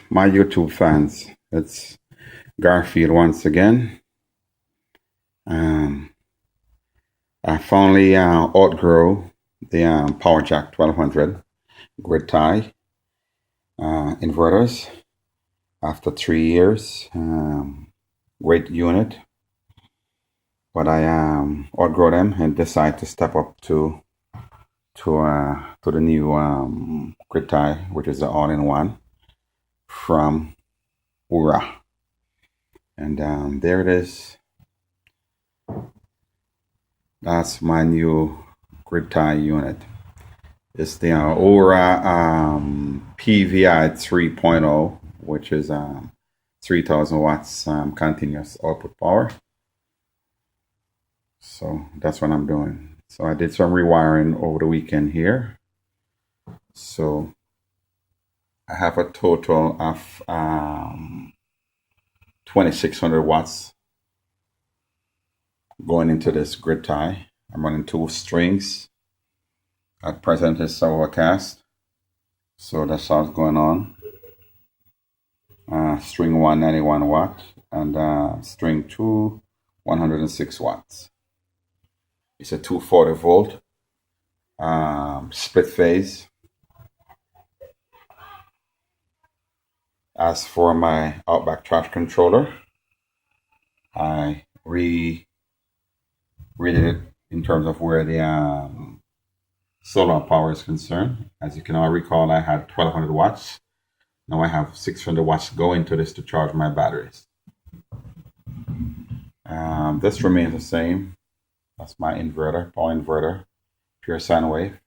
My YouTube fans, it's Garfield once again. I finally outgrow the Power Jack 1200 grid tie inverters after 3 years. Great unit, but I outgrow them and decide to step up to the new grid tie, which is the all-in-one from Aurora. And there it is. That's my new grid tie unit. It's the Aurora PVI 3.0, which is 3000 watts continuous output power. So that's what I'm doing. So I did some rewiring over the weekend here. So I have a total of 2600 watts going into this grid tie. I'm running 2 strings. At present it's overcast, so that's how it's going on. String 1 91 watt and string 2 106 watts. It's a 240 volt split phase. As for my outback charge controller, I redid it in terms of where the solar power is concerned. As you can all recall, I had 1200 watts. Now I have 600 watts going to this to charge my batteries. This remains the same. That's my inverter, power inverter, pure sine wave.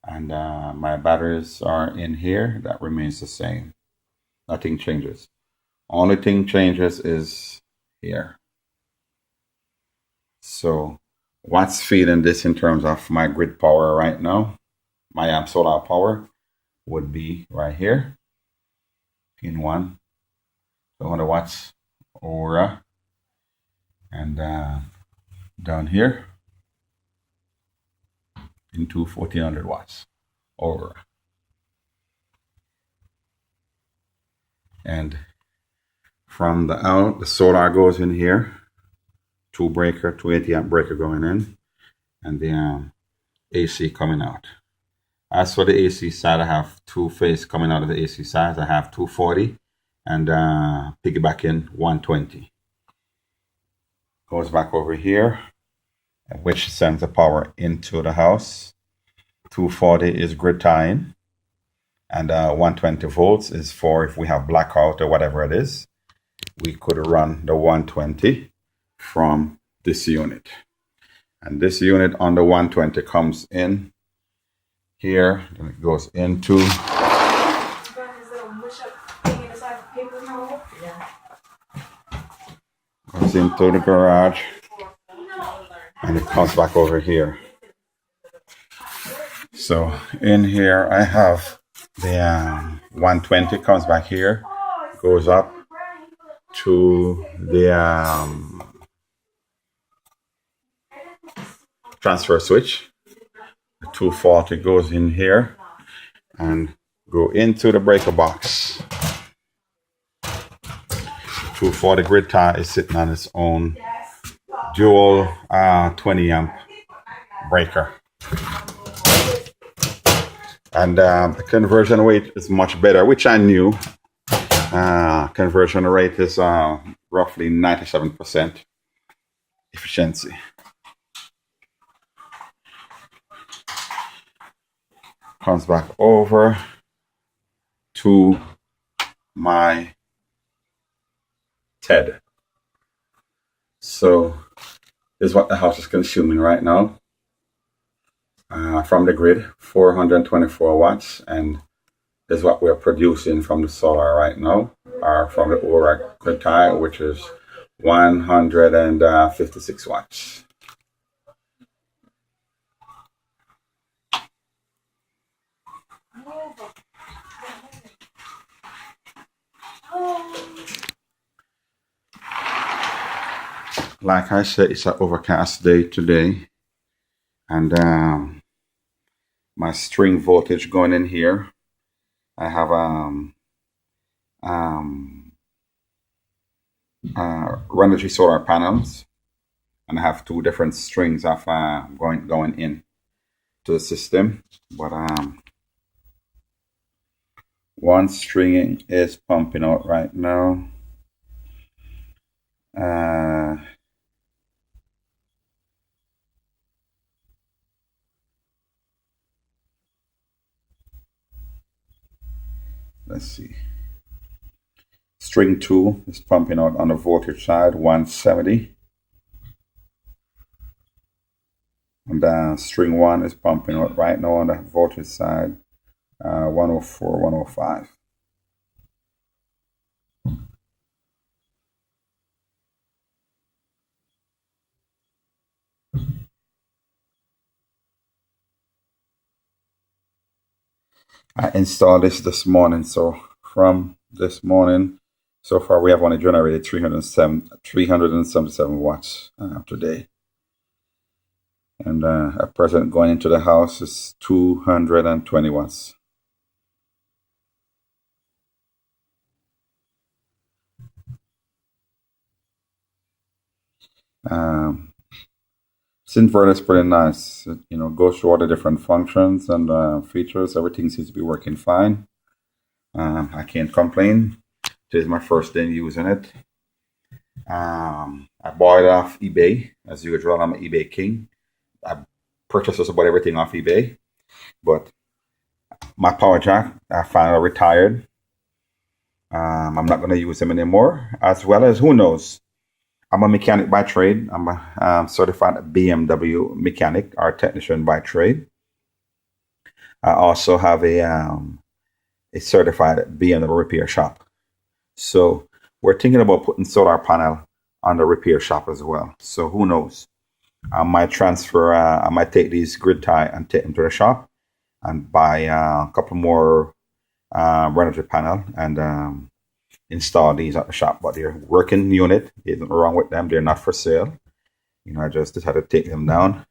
And my batteries are in here. That remains the same. Nothing changes. Only thing changes is here. So what's feeding this in terms of my grid power right now? My solar power would be right here. Pin 1, 200 watts Aurora. And down here, into 1400 watts Aurora. And from the out, the solar goes in here. 2 80 amp breaker going in, and the AC coming out. As for the AC side, I have 2 phase coming out of the AC side. I have 240 and piggyback in 120. Goes back over here, which sends the power into the house. 240 is grid tying, and 120 volts is for if we have blackout or whatever it is, we could run the 120 from this unit. And this unit on the 120 comes in here, and it goes into the garage, and it comes back over here. So in here I have the 120 comes back here, goes up to the transfer switch. The 240 goes in here and go into the breaker box. The 240 grid tie is sitting on its own dual 20 amp breaker. And the conversion rate is much better, which I knew. Conversion rate is roughly 97% efficiency. Comes back over to my TED. So this is what the house is consuming right now. From the grid, 424 watts, and this is what we're producing from the solar right now, or from the Aurora grid tie, which is 156 watts. Like I said, it's an overcast day today, and my string voltage going in here. I have um, Renogy solar panels, and I have two different strings of going in to the system. But one string is pumping out right now. Let's see. String 2 is pumping out on the voltage side, 170. And string 1 is pumping out right now on the voltage side, 104, 105. I installed this morning, so from this morning, so far we have only generated 377 watts today. And at present going into the house is 220 watts. This inverter is pretty nice. It, goes through all the different functions and features. Everything seems to be working fine. I can't complain. This is my first day using it. I bought it off eBay. As usual, I'm an eBay king. I purchased just about everything off eBay. But my power jack, I finally retired. I'm not going to use them anymore. As well as, who knows? I'm a mechanic by trade. I'm a certified BMW mechanic or technician by trade. I also have a certified BMW repair shop. So we're thinking about putting solar panel on the repair shop as well. So who knows? I might transfer, I might take these grid tie and take them to the shop and buy a couple more Renogy panel and install these at the shop. But they're working unit. There's nothing wrong with them. They're not for sale. I just had to take them down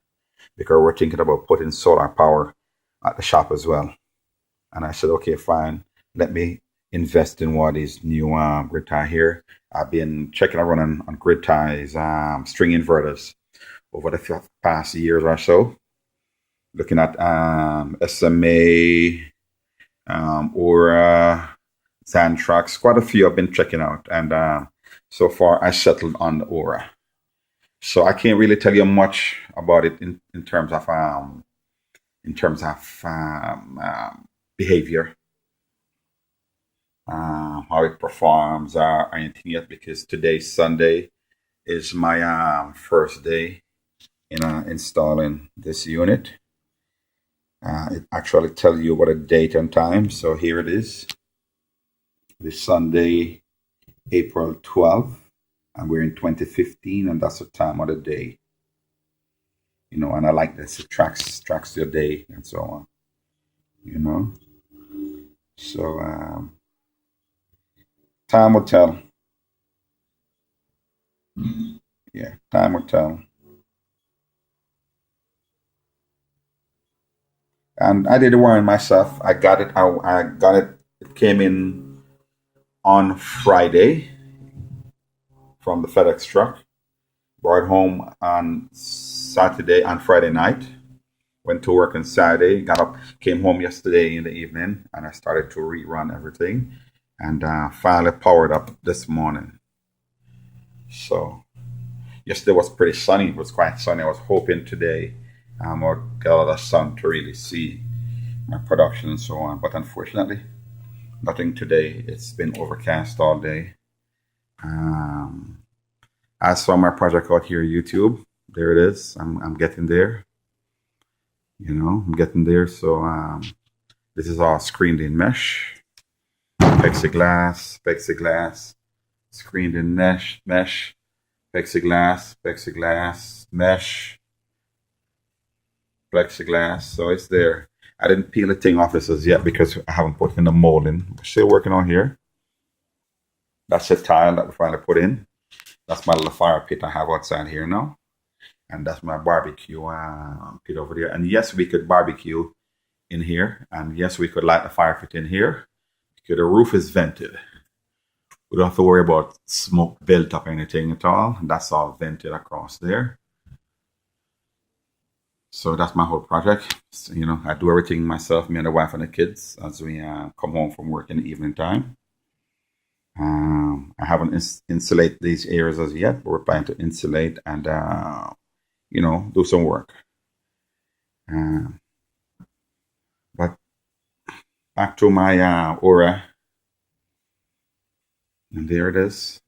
because we're thinking about putting solar power at the shop as well. And I said, okay, fine. Let me invest in one of these new grid tie here. I've been checking around on grid ties, string inverters over the past years or so. Looking at SMA, Aurora, Xantrax, quite a few I've been checking out, and so far I settled on the Aurora. So I can't really tell you much about it in terms of behavior, how it performs, or anything yet, because today's Sunday is my first day in installing this unit. It actually tells you what a date and time. So here it is. This Sunday, April 12th, and we're in 2015, and that's the time of the day. And I like this. It tracks your day and so on. So time will tell. Yeah, time will tell. And I did the wiring myself. I got it. I got it. It came in on Friday from the FedEx truck. Brought home on Saturday and Friday night. Went to work on Saturday. Got up, came home yesterday in the evening, and I started to rerun everything. And finally powered up this morning. So yesterday was pretty sunny. It was quite sunny. I was hoping today I'll get a lot of sun to really see my production and so on. But unfortunately, nothing today. It's been overcast all day. As for my project out here, YouTube, there it is. I'm getting there. I'm getting there. So this is all screened in mesh, plexiglass, screened in mesh, plexiglass, mesh, plexiglass. So it's there. I didn't peel the thing off this as yet because I haven't put in the molding. We're still working on here. That's the tile that we finally put in. That's my little fire pit I have outside here now. And that's my barbecue pit over there. And yes, we could barbecue in here. And yes, we could light the fire pit in here because the roof is vented. We don't have to worry about smoke built up or anything at all. That's all vented across there. So that's my whole project. So, I do everything myself, me and the wife and the kids, as we come home from work in the evening time. I haven't insulated these areas as yet, but we're planning to insulate and, do some work. Uh, but back to my Aura, and there it is.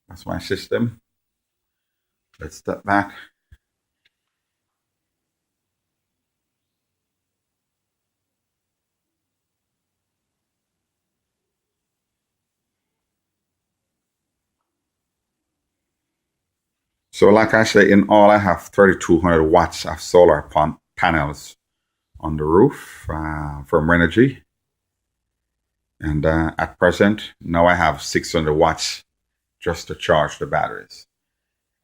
That's my system. Let's step back. So like I say, in all, I have 3,200 watts of solar panels on the roof from Renogy. And at present, now I have 600 watts just to charge the batteries.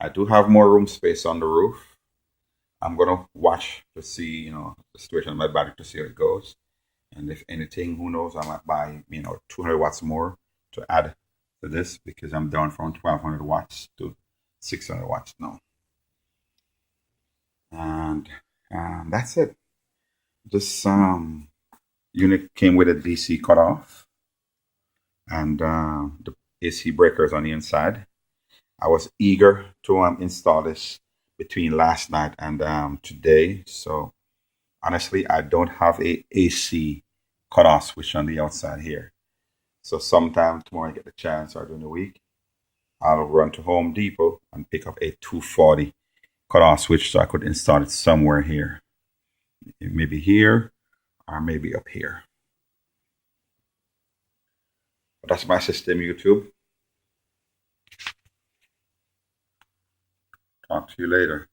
I do have more room space on the roof. I'm going to watch to see, the situation of my battery to see how it goes. And if anything, who knows, I might buy, 200 watts more to add to this because I'm down from 1,200 watts to 600 watts now. And that's it. This unit came with a DC cutoff and the AC breakers on the inside. I was eager to install this between last night and today. So honestly, I don't have a AC cutoff switch on the outside here. So sometime tomorrow I get the chance or during the week, I'll run to Home Depot and pick up a 240 cutoff switch so I could install it somewhere here. Maybe here or maybe up here. But that's my system, YouTube. Talk to you later.